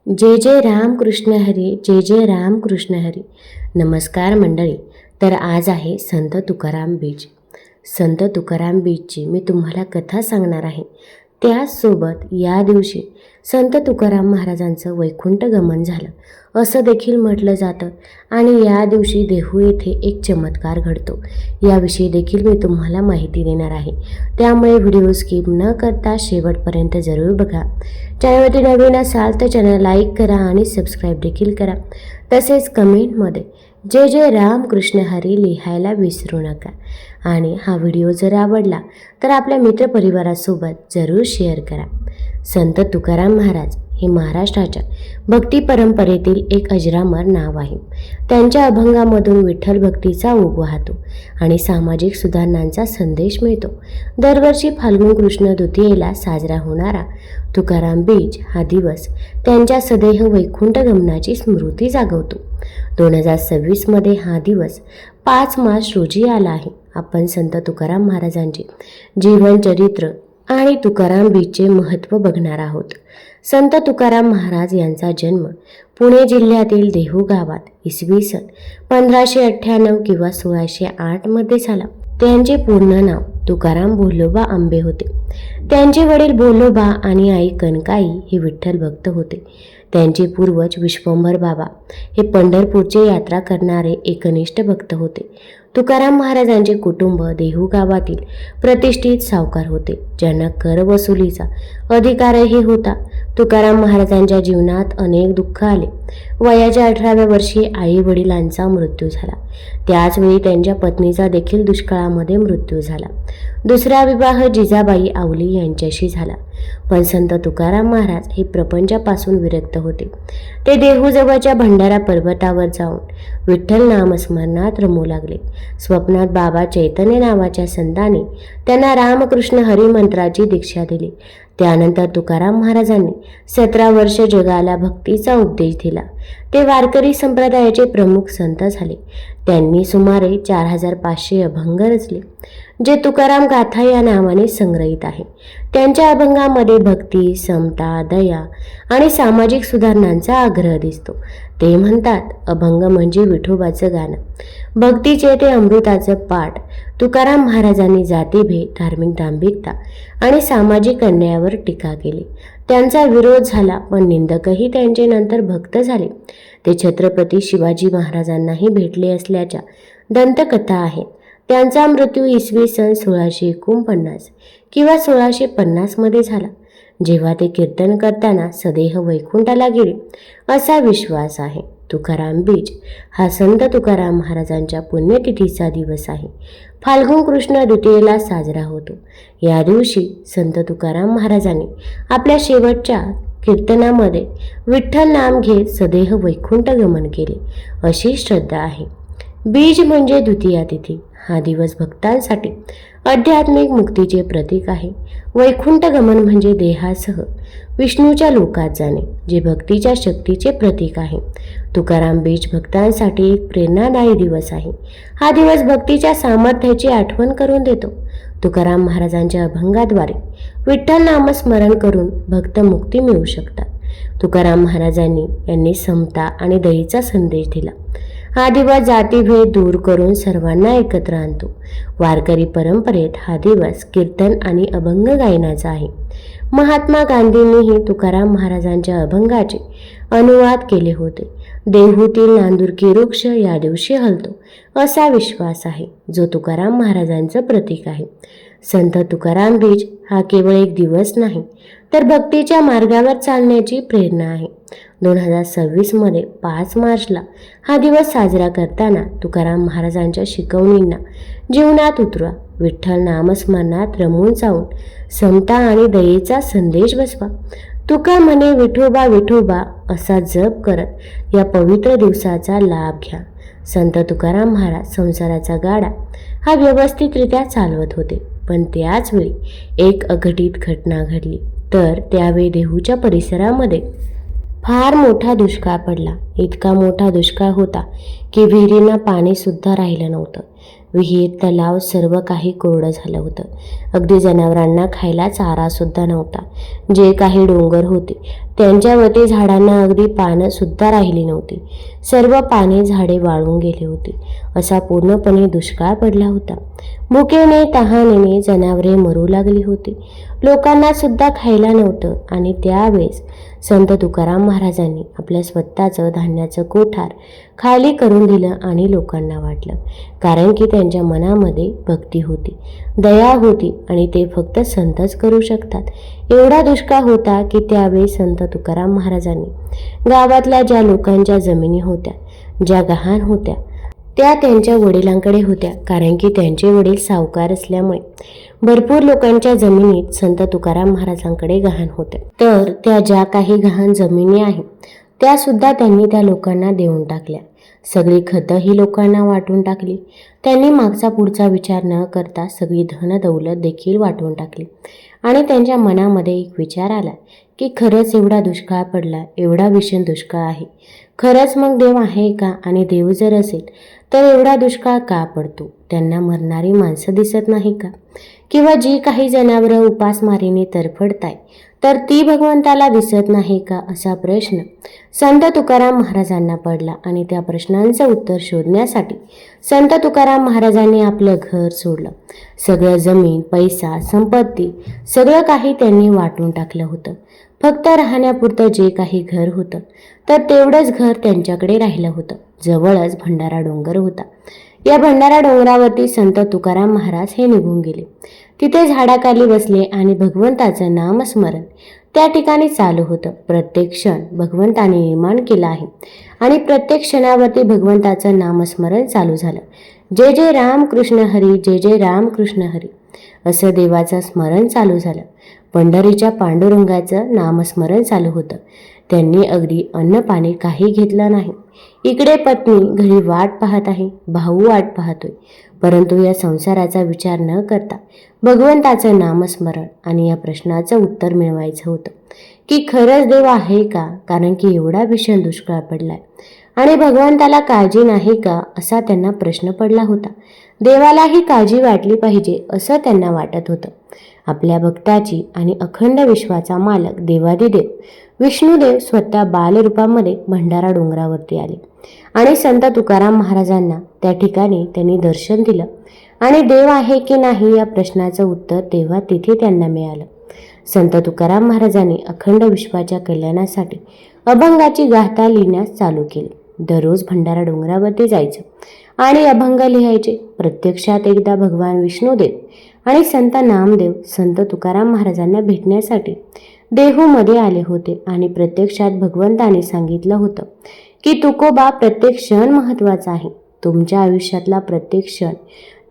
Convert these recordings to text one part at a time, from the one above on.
जय जय राम कृष्ण हरी, जय जय राम कृष्ण हरी. नमस्कार मंडळी. तर आज आहे संत तुकाराम बीज. संत तुकाराम बीजची मी तुम्हाला कथा सांगणार आहे. त्याचसोबत या दिवशी संत तुकाराम महाराजांचं वैकुंठ गमन झालं असं देखील म्हटलं जातं आणि या दिवशी देहू येथे एक चमत्कार घडतो. याविषयी देखील मी तुम्हाला माहिती देणार आहे. त्यामुळे व्हिडिओ स्किप न करता शेवटपर्यंत जरूर बघा. चॅनलवरती नवीन असाल तर चॅनल लाईक करा आणि सबस्क्राईब देखील करा. तसेच कमेंटमध्ये जय जय राम कृष्ण हरी लिहायला विसरू नका. आणि हा व्हिडिओ जर आवडला तर आपल्या मित्रपरिवारासोबत जरूर शेअर करा. संत तुकाराम महाराज हे महाराष्ट्राच्या भक्ती परंपरेतील एक अजरामर नाव आहे. त्यांच्या अभंगामधून विठ्ठल भक्तीचा ओघ वाहतो आणि सामाजिक सुधारणांचा संदेश मिळतो. दरवर्षी फाल्गुन कृष्ण द्वितीयेला साजरा होणारा तुकाराम बीज हा दिवस त्यांच्या सदेह वैकुंठ गमनाची स्मृती जागवतो. 2026 हा दिवस 5 मार्च रोजी आला आहे. आपण संत तुकाराम महाराजांचे जीवनचरित्र आणि तुकाराम बीजचे महत्त्व बघणार आहोत. संत तुकाराम महाराज यांचा जन्म पुणे जिल्ह्यातील देहू गावात इसवी सन 1598 किंवा 1608 मध्ये झाला. त्यांचे पूर्ण नाव तुकाराम बोल्लोबा आंबे होते. त्यांचे वडील बोल्लोबा आणि आई कनकाई हे विठ्ठल भक्त होते. त्यांचे पूर्वज विश्वंभर बाबा हे पंढरपूरचे यात्रा करणारे एकनिष्ठ भक्त होते. तुकाराम महाराजांचे कुटुंब देहू गावातील प्रतिष्ठित सावकार होते, ज्यांना कर वसुलीचा अधिकारही होता. तुकाराम महाराजांच्या जीवनात अनेक दुःख आले. वयाच्या 18व्या वर्षी आई वडिलांचा मृत्यू झाला. त्याचवेळी त्यांच्या पत्नीचा देखील दुष्काळामध्ये मृत्यू झाला. दुसरा विवाह जिजाबाई आवली यांच्याशी झाला. पण संत तुकाराम महाराज हे प्रपंचापासून विरक्त होते. ते देहूजवळच्या भंडारा पर्वतावर जाऊन विठ्ठल नामस्मरणात रमू लागले. स्वप्नात बाबा चैतन्य नावाच्या संतांनी त्यांना रामकृष्ण हरी मंत्राची दीक्षा दिली. त्यानंतर तुकाराम महाराजांनी 17 वर्ष जगाला भक्तीचा उपदेश दिला. ते वारकरी संप्रदायाचे प्रमुख संत झाले. त्यांनी सुमारे 4500 अभंग रचले, जे तुकाराम गाथा या नावाने संग्रहित आहे. त्यांच्या अभंगामध्ये भक्ती, समता, दया आणि सामाजिक सुधारणांचा आग्रह दिसतो. ते म्हणतात, अभंग म्हणजे विठोबाचं गाणं, भक्तीचे ते अमृताचं पाठ. तुकाराम महाराजांनी जातीभेद, धार्मिक दांभिकता आणि सामाजिक अन्यायावर टीका केली. त्यांचा विरोध झाला, पण निंदकही त्यांचे नंतर भक्त झाले. ते छत्रपती शिवाजी महाराजांनाही भेटले असल्याच्या दंतकथा आहेत. त्यांचा मृत्यू इसवी सन 1649 किंवा 1650 मध्ये झाला, जेव्हा ते कीर्तन करताना सदेह वैकुंठाला गेले असा विश्वास आहे. तुकाराम बीज हा संत तुकाराम महाराजांच्या पुण्यतिथीचा दिवस आहे. फाल्गुन कृष्ण द्वितीयेला साजरा होतो. या दिवशी संत तुकाराम महाराजांनी आपल्या शेवटच्या कीर्तनामध्ये विठ्ठल नाम घेत सदेह वैकुंठ गमन केले अशी श्रद्धा आहे. बीज म्हणजे द्वितीया तिथी. हा दिवस भक्तांसाठी आध्यात्मिक मुक्तीचे प्रतीक आहे. वैकुंठ गमन म्हणजे देहासह विष्णूच्या लोकात जाणे, जे भक्तीच्या शक्तीचे प्रतीक आहे. तुकाराम बीज भक्तांसाठी एक प्रेरणादायी दिवस आहे. हा दिवस भक्तीच्या सामर्थ्याची आठवण करून देतो. तुकाराम महाराजांच्या अभंगाद्वारे विठ्ठल नामस्मरण करून भक्त मुक्ती मिळू शकतात. तुकाराम महाराजांनी यांनी समता आणि दयेचा संदेश दिला. हा दिवस जातीभेद दूर करून सर्वांना एकत्र आणतो. वारकरी परंपरेत हा दिवस कीर्तन आणि अभंग गायनाचा आहे. महात्मा गांधींनीही तुकाराम महाराजांच्या अभंगाचे अनुवाद केले होते. देहूतील नांदुरकी वृक्ष या दिवशी हलतो असा विश्वास आहे, जो तुकाराम महाराजांचं प्रतीक आहे. संत तुकाराम बीज हा केवळ एक दिवस नाही, तर भक्तीच्या मार्गावर चालण्याची प्रेरणा आहे. 2026 5 मार्चला हा दिवस साजरा करताना तुकाराम महाराजांच्या शिकवणींना जीवनात उतरवा. विठ्ठल नामस्मरणात रमून जाऊन समता आणि दयेचा संदेश बसवा. तुका म्हणे विठोबा विठोबा असा जप करत या पवित्र दिवसाचा लाभ घ्या. संत तुकाराम महाराज संसाराचा गाडा हा व्यवस्थितरित्या चालवत होते, पण त्याचवेळी एक अघटित घटना घडली. तर त्यावेळी देहूच्या परिसरामध्ये फार मोठा दुष्काळ पडला. इतका मोठा दुष्काळ होता की विहिरींना पाणी सुद्धा राहिलं नव्हतं. विहीर, तलाव सर्व काही कोरडं झालं होतं. अगदी जनावरांना खायला चारासुद्धा नव्हता. जे काही डोंगर होते त्यांच्यावरती झाडांना अगदी पानं सुद्धा राहिली नव्हती. सर्व पाने झाडे वाळून गेली होती. असा पूर्णपणे दुष्काळ पडला होता. भुकेने तहानेने जनावरे मरू लागली होती. लोकांना सुद्धा खायला नव्हतं. आणि त्यावेळेस संत तुकाराम महाराजांनी आपल्या स्वतःचं धान्याचं कोठार खाली करून दिलं आणि लोकांना वाटलं. कारण की त्यांच्या मनामध्ये भक्ती होती, दया होती आणि ते फक्त संतच करू शकतात. एवढा दुष्काळ होता की त्यावेळी संत तुकाराम महाराजांनी गावातल्या ज्या लोकांच्या जमिनी होत्या, ज्या गहाण होत्या, त्या त्यांच्या वडिलांकडे होत्या. कारण की त्यांचे वडील सावकार असल्यामुळे भरपूर लोकांच्या जमिनीत संत तुकाराम महाराजांकडे गहाण होते. तर त्या ज्या काही गहाण जमिनी आहेत त्या सुद्धा त्यांनी त्या लोकांना देऊन टाकल्या. सगळी खतं ही लोकांना वाटून टाकली. त्यांनी मागचा पुढचा विचार न करता सगळी धन दौलत देखील वाटून टाकली. आणि त्यांच्या मनामध्ये एक विचार आला की खरंच एवढा दुष्काळ पडला, एवढा भीषण दुष्काळ आहे, खरंच मग देव आहे का? आणि देव जर असेल तर एवढा दुष्काळ का पडतो? त्यांना मरणारी माणसं दिसत नाही का? किंवा जी काही जनावरं उपासमारीने तरफडताय तर ती भगवंताला दिसत नाही का? असा प्रश्न संत तुकाराम महाराजांना पडला. आणि त्या प्रश्नांचं उत्तर शोधण्यासाठी संत तुकाराम महाराजांनी आपलं घर सोडलं. सगळं जमीन, पैसा, संपत्ती सगळं काही त्यांनी वाटून टाकलं होतं. फक्त राहण्यापुरतं जे काही घर होतं तर तेवढंच घर त्यांच्याकडे राहिलं होतं. जवळच भंडारा डोंगर होता. या भंडारा डोंगरावरती संत तुकाराम महाराज हे निघून गेले. तिथे झाडाखाली बसले आणि भगवंताचं नामस्मरण त्या ठिकाणी चालू होतं. प्रत्येक क्षण भगवंताने निर्माण केला आहे आणि प्रत्येक क्षणावरती भगवंताचं नामस्मरण चालू झालं. जय जय राम कृष्ण हरी, जय जय राम कृष्ण हरी असं देवाचं स्मरण चालू झालं. पंढरीच्या पांडुरंगाचं नामस्मरण चालू होतं. त्यांनी अगदी अन्न पाणी काही घेतलं नाही. इकडे पत्नी घरी वाट पाहत आहे, भाऊ वाट पाहतोय, परंतु या संसाराचा विचार न करता भगवंताचं नामस्मरण आणि या प्रश्नाचं उत्तर मिळवायचं होतं की खरंच देव आहे का? कारण की एवढा भीषण दुष्काळ पडलाय आणि भगवंताला काळजी नाही का? असा त्यांना प्रश्न पडला होता. देवालाही काळजी वाटली पाहिजे असं त्यांना वाटत होतं. आपल्या भक्ताची आणि अखंड विश्वाचा मालक देवादिदेव विष्णुदेव स्वतः बालरूपामध्ये भंडारा डोंगरावरती आले आणि संत तुकाराम महाराजांना त्या ठिकाणी त्यांनी दर्शन दिलं. आणि देव आहे की नाही या प्रश्नाचं उत्तर तेव्हा तिथे त्यांना मिळालं. संत तुकाराम महाराजांनी अखंड विश्वाच्या कल्याणासाठी अभंगाची गाथा लिहिण्यास चालू केली. दररोज भंडारा डोंगरावरती जायचं आणि अभंग लिहायचे. प्रत्यक्षात एकदा भगवान विष्णुदेव आणि संत नामदेव संत तुकाराम महाराजांना भेटण्यासाठी देहूमध्ये आले होते. आणि प्रत्यक्षात भगवंताने सांगितलं होतं की तुकोबा, प्रत्येक क्षण महत्त्वाचा आहे, तुमच्या आयुष्यातला प्रत्येक क्षण.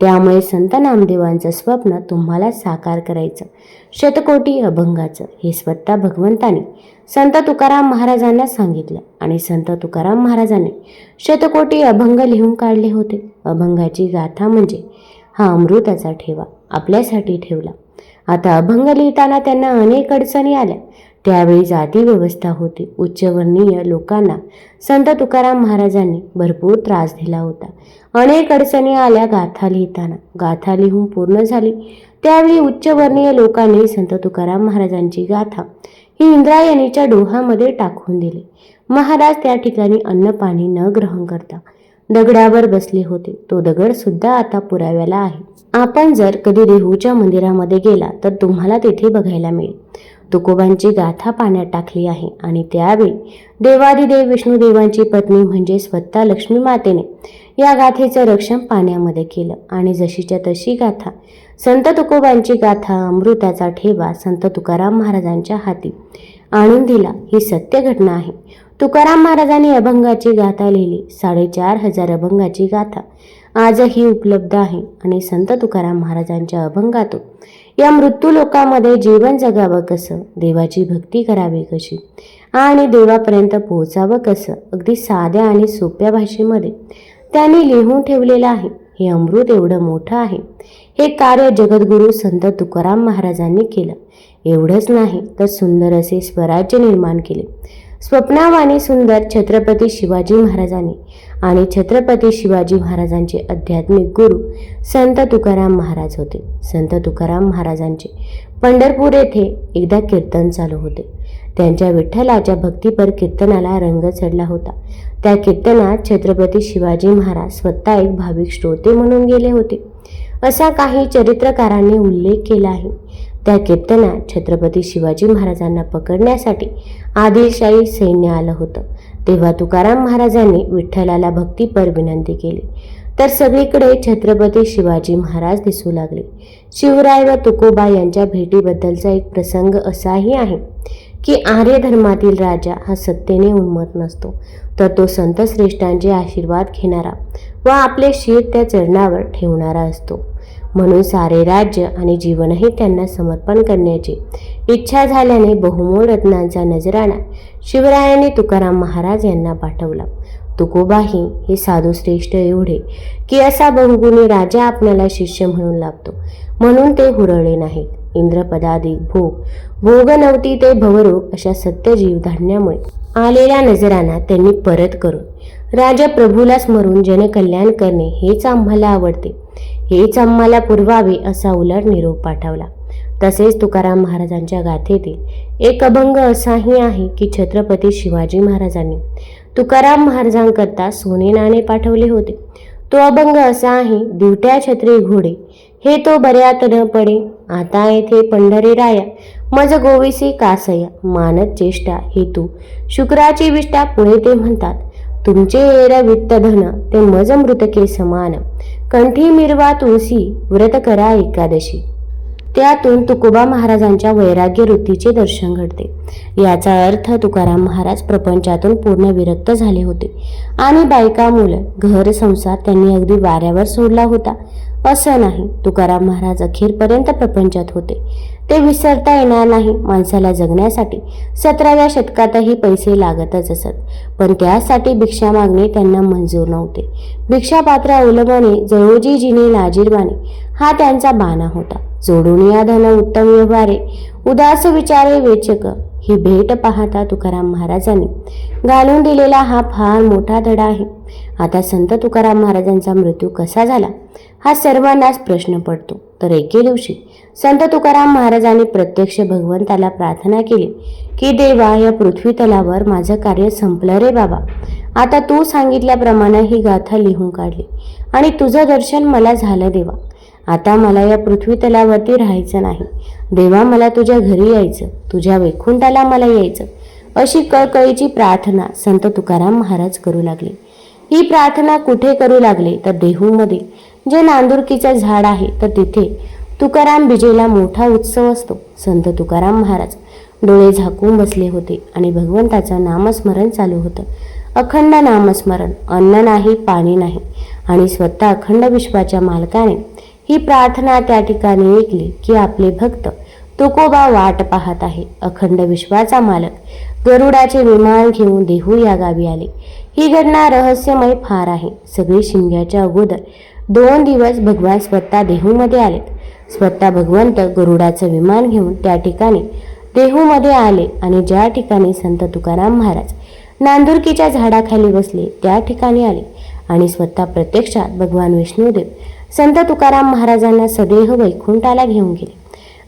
त्यामुळे संत नामदेवांचं स्वप्न तुम्हाला साकार करायचं, शतकोटी अभंगाचं, हे स्वतः भगवंताने संत तुकाराम महाराजांना सांगितलं. आणि संत तुकाराम महाराजांनी शतकोटी अभंग लिहून काढले होते. अभंगाची गाथा म्हणजे हा अमृताचा ठेवा आपल्यासाठी ठेवला. आता अभंग लिहिताना त्यांना अनेक अडचणी आल्या. त्यावेळी जाती व्यवस्था होती. उच्चवर्णीय लोकांना संत तुकाराम महाराजांनी भरपूर त्रास दिला होता. अनेक अडचणी आल्या गाथा लिहिताना. गाथा लिहून पूर्ण झाली त्यावेळी उच्चवर्णीय लोकांनी संत तुकाराम महाराजांची गाथा ही इंद्रायणीच्या डोहामध्ये टाकून दिली. महाराज त्या ठिकाणी अन्न पाणी न ग्रहण करता दगडावर बसले होते. तो दगड सुद्धा आता पुराव्याला आहे. आपण जर कधी देहूच्या मंदिरामध्ये गेला तर तुम्हाला तेथे बघायला मिळेल. तुकोबांची गाथा पाण्यात टाकली आहे. आणि त्यावेळी देवादिदेव विष्णुदेवांची पत्नी म्हणजे स्वतः लक्ष्मी मातेने या गाथेचं रक्षण पाण्यामध्ये केलं. आणि जशीच्या तशी गाथा संत तुकोबांची गाथा अमृताचा ठेवा संत तुकाराम महाराजांच्या हाती आणून दिला. ही सत्य घटना आहे. तुकाराम महाराजांनी अभंगाची गाथा लिहिली. 4,500 अभंगाची गाथा आजही उपलब्ध आहे. आणि संत तुकाराम महाराजांच्या अभंगातून या मृत्यू लोकामध्ये जीवन जगावं कसं, देवाची भक्ती करावी कशी आणि देवापर्यंत पोहोचावं कसं, अगदी साध्या आणि सोप्या भाषेमध्ये त्यांनी लिहून ठेवलेलं आहे. हे अमृत एवढं मोठं आहे. हे कार्य जगद्गुरू संत तुकाराम महाराजांनी केलं. एवढंच नाही तर सुंदर असे स्वराज्य निर्माण केले. स्वप्नावानी सुंदर छत्रपती शिवाजी महाराजांनी आणि छत्रपती शिवाजी महाराजांचे आध्यात्मिक गुरु संत तुकाराम महाराज होते. संत तुकाराम महाराजांचे पंढरपूर येथे एकदा कीर्तन चालू होते. त्यांच्या विठ्ठलाच्या भक्तीपर कीर्तनाला रंग चढला होता. त्या कीर्तनात छत्रपती शिवाजी महाराज स्वतः एक भाविक श्रोते म्हणून गेले होते, असा काही चरित्रकारांनी उल्लेख केला आहे. त्या कीर्तनात छत्रपती शिवाजी महाराजांना पकडण्यासाठी आदिलशाही सैन्य आलं होतं. तेव्हा तुकाराम महाराजांनी विठ्ठलाला भक्तीपर विनंती केली, तर सगळीकडे छत्रपती शिवाजी महाराज दिसू लागले. शिवराय व तुकोबा यांच्या भेटीबद्दलचा एक प्रसंग असाही आहे की आर्य धर्मातील राजा हा सत्तेने उन्मत्त नसतो, तर तो संत श्रेष्ठांचे आशीर्वाद घेणारा व आपले शीर त्या चरणावर ठेवणारा असतो. म्हणून सारे राज्य आणि जीवनही त्यांना समर्पण करण्याची इच्छा झाल्याने बहुमोल रत्नांचा नजराणा शिवरायांनी तुकाराम महाराज यांना पाठवला. तुकोबाही हे साधू श्रेष्ठ एवढे की असा बहुगुणी राजा आपल्याला शिष्य म्हणून लाभतो, म्हणून ते हुरळले नाहीत. इंद्रपदाधिक भोग नव्हती ते भवरोग अशा सत्य जीवधान्यामुळे आलेला नजराणा त्यांनी परत करून राजा प्रभूला स्मरून जनकल्याण करणे हेच आम्हाला आवडते, हेच आम्हाला पुरवावे असा उलट निरोप पाठवला. तसेच तुकाराम महाराजांच्या गाथेतील एक अभंग असाही आहे की छत्रपती शिवाजी महाराजांनी तुकाराम महाराजांकरता सोने नाणे पाठवले होते. तो अभंग असा आहे, दिवट्या छत्री घोडे हे तो बऱ्यात न पडे, आता येथे पंढरी राया मज गोविसी कासया, मानत चेष्टा हे तू शुक्राची विष्ठा. पुढे ते म्हणतात, तुमचे एर वित्त धन ते मज मृतके समान, कंठी मिरवा तुळसी व्रत करा एकादशी. त्यातून तुकोबा महाराजांच्या वैराग्य वृत्तीचे दर्शन घडते. याचा अर्थ तुकाराम महाराज प्रपंचातून पूर्ण विरक्त झाले होते आणि बायका मुलं घर संसार त्यांनी अगदी वाऱ्यावर सोडला होता असं नाही. तुकाराम महाराज अखेरपर्यंत प्रपंचात होते. ते विसरता येणार नाही. माणसाला जगण्यासाठी 17व्या शतकातही पैसे लागतच असत, पण त्यासाठी भिक्षा मागणे त्यांना मंजूर नव्हते. भिक्षापात्र अवलंबणे जळोजी जिने लाजीरवाणे हा त्यांचा बाणा होता. जोडून या धन उत्तम व्यवहारे उदास विचारे वेचक, ही भेट पाहता तुकाराम महाराजांनी घालून दिलेला हा फार मोठा धडा आहे. आता संत तुकाराम महाराजांचा मृत्यू कसा झाला हा सर्वांनाच प्रश्न पडतो. तर एके दिवशी संत तुकाराम महाराजांनी प्रत्यक्ष भगवंताला प्रार्थना केली की देवा, या पृथ्वी तलावर माझं कार्य संपलं रे बाबा. आता तू सांगितल्याप्रमाणे ही गाथा लिहून काढली आणि तुझं दर्शन मला झालं देवा. आता मला या पृथ्वी तलावरती राहायचं नाही देवा, मला तुझ्या घरी यायचं, तुझ्या वैकुंठाला मला यायचं, अशी कळकळीची प्रार्थना संत तुकाराम महाराज करू लागले. ही प्रार्थना कुठे करू लागले तर देहूमध्ये जे नांदुरकीचं झाड आहे तर तिथे तुकाराम बीजेला मोठा उत्सव असतो. संत तुकाराम महाराज डोळे झाकून बसले होते आणि भगवंताचं नामस्मरण चालू होतं. अखंड नामस्मरण, अन्न नाही पाणी नाही, आणि स्वतः अखंड विश्वाच्या मालकाने ही प्रार्थना त्या ठिकाणी ऐकली की आपले भक्त तुकोबा वाट पाहत आहे. अखंड विश्वाचा मालक गरुडाचे विमान घेऊन देहू या गावी आले. ही घटना रहस्यमय फार आहे. सगळी शिमग्याच्या अगोदर 2 दिवस भगवान स्वतः देहूमध्ये आलेत. स्वतः भगवंत गरुडाचं विमान घेऊन त्या ठिकाणी देहूमध्ये आले आणि ज्या ठिकाणी संत तुकाराम महाराज नांदुरकीच्या झाडाखाली बसले त्या ठिकाणी आले आणि स्वतः प्रत्यक्षात भगवान विष्णुदेव संत तुकाराम महाराजांना सदेह वैकुंठाला घेऊन गेले.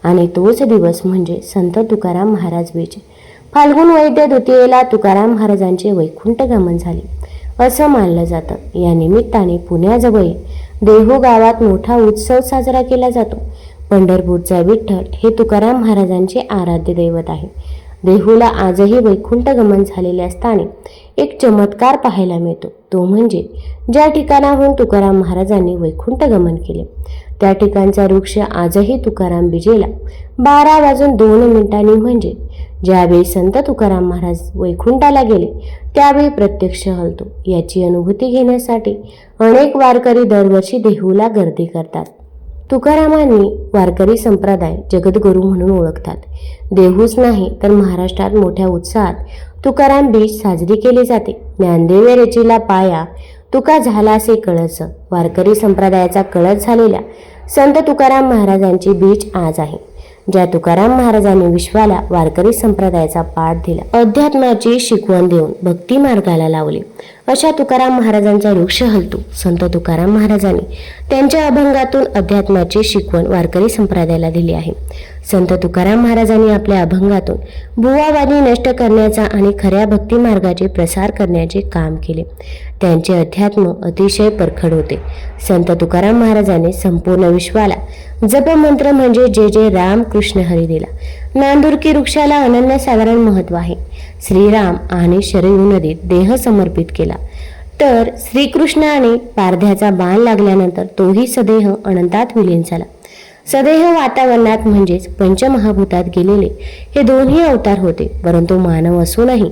आणि तोच दिवस म्हणजे संत तुकाराम महाराज बीज. फाल्गुन वैद्य द्वितीयेला तुकाराम महाराजांचे वैकुंठ गमन झाले असं मानलं जातं. या निमित्ताने पुण्याजवळ देहू गावात मोठा उत्सव साजरा केला जातो. पंढरपूरचा विठ्ठल हे तुकाराम महाराजांचे आराध्य दैवत आहे. देहूला आजही वैकुंठ गमन झालेले असताना एक चमत्कार पाहायला मिळतो. तो म्हणजे ज्या ठिकाणाहून तुकाराम महाराजांनी वैकुंठ गमन केले त्या ठिकाणचा वृक्ष आजही तुकाराम बीजेला 12:02 म्हणजे ज्यावेळी संत तुकाराम महाराज वैकुंठाला गेले त्यावेळी प्रत्यक्ष हलतो. याची अनुभूती घेण्यासाठी अनेक वारकरी दरवर्षी देहूला गर्दी करतात. तुकारामांनी वारकरी संप्रदाय जगद्गुरू म्हणून ओळखतात. देहूच नाही तर महाराष्ट्रात मोठ्या उत्साहात तुकाराम बीज साजरी केली जाते. ज्ञानदेव रचिला पाया तुका झालासे कळस, वारकरी संप्रदायाचा कळस झालेल्या संत तुकाराम महाराजांची बीज आज आहे. ज्या तुकाराम महाराजांनी विश्वाला वारकरी संप्रदायाचा पाठ दिला, अध्यात्माची शिकवण देऊन भक्ती मार्गाला लावले, अशा तुकाराम महाराजांचा वृक्ष हलतो. संत तुकाराम महाराजांनी त्यांच्या अभंगातून अध्यात्माची शिकवण वारकरी संप्रदायाला दिली आहे. संत तुकाराम महाराजांनी आपल्या अभंगातून भुवावादी नष्ट करण्याचा आणि खऱ्या भक्ती मार्गाचे प्रसार करण्याचे काम केले. त्यांचे अध्यात्म अतिशय परखड होते. संत तुकाराम महाराजांनी संपूर्ण विश्वाला जपमंत्र म्हणजे जय जय राम कृष्ण हरी दिला. नांदुरकी वृक्षाला अनन्यसाधारण महत्त्व आहे. श्रीराम आणि शरयू नदीत देह समर्पित केला, तर श्रीकृष्णाने पारध्याचा बाण लागल्यानंतर तोही सदेह अनंतात विलीन झाला. सदेह वातावरणात म्हणजेच पंचमहाभूतात गेलेले हे दोन्ही अवतार होते, परंतु मानव असूनही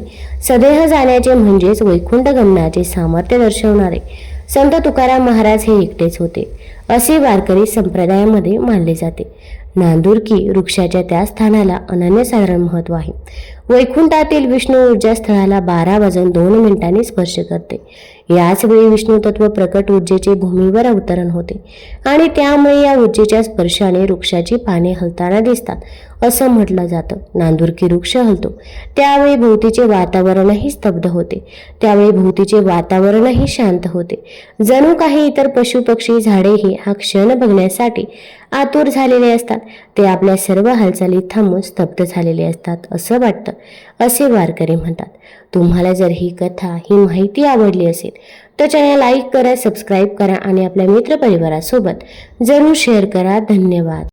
सदेह जाण्याचे म्हणजेच वैकुंठ गमनाचे सामर्थ्य दर्शवणारे संत तुकाराम महाराज हे एकटेच होते, असे वारकरी संप्रदायामध्ये मानले जाते. नांदुरकी वृक्षाच्या त्या स्थानाला अनन्यसाधारण महत्त्व आहे. वैकुंठातील विष्णू ऊर्जा स्थळाला 12:02 स्पर्श करते. याच वेळी विष्णू तत्व प्रकट ऊर्जेचे भूमीवर अवतरण होते आणि त्यामुळे या ऊर्जेच्या स्पर्शाने वृक्षाची पाने हलताना दिसतात, असं म्हटलं जातं. नांदुरकी वृक्ष हलतो त्यावेळी भोवतीचे वातावरणही स्तब्ध होते. त्यावेळी भोवतीचे वातावरणही शांत होते. जणू काही इतर पशुपक्षी झाडेही हा क्षण बघण्यासाठी आतुर झालेले असतात. ते आपल्या सर्व हालचाली थांबून स्तब्ध झालेले असतात असं वाटतं, असे वारकरी म्हणतात. तुम्हाला जर ही कथा, ही माहिती आवडली असेल तर चॅनल लाईक करा, सबस्क्राईब करा आणि आपल्या मित्रपरिवारासोबत जरूर शेअर करा. धन्यवाद.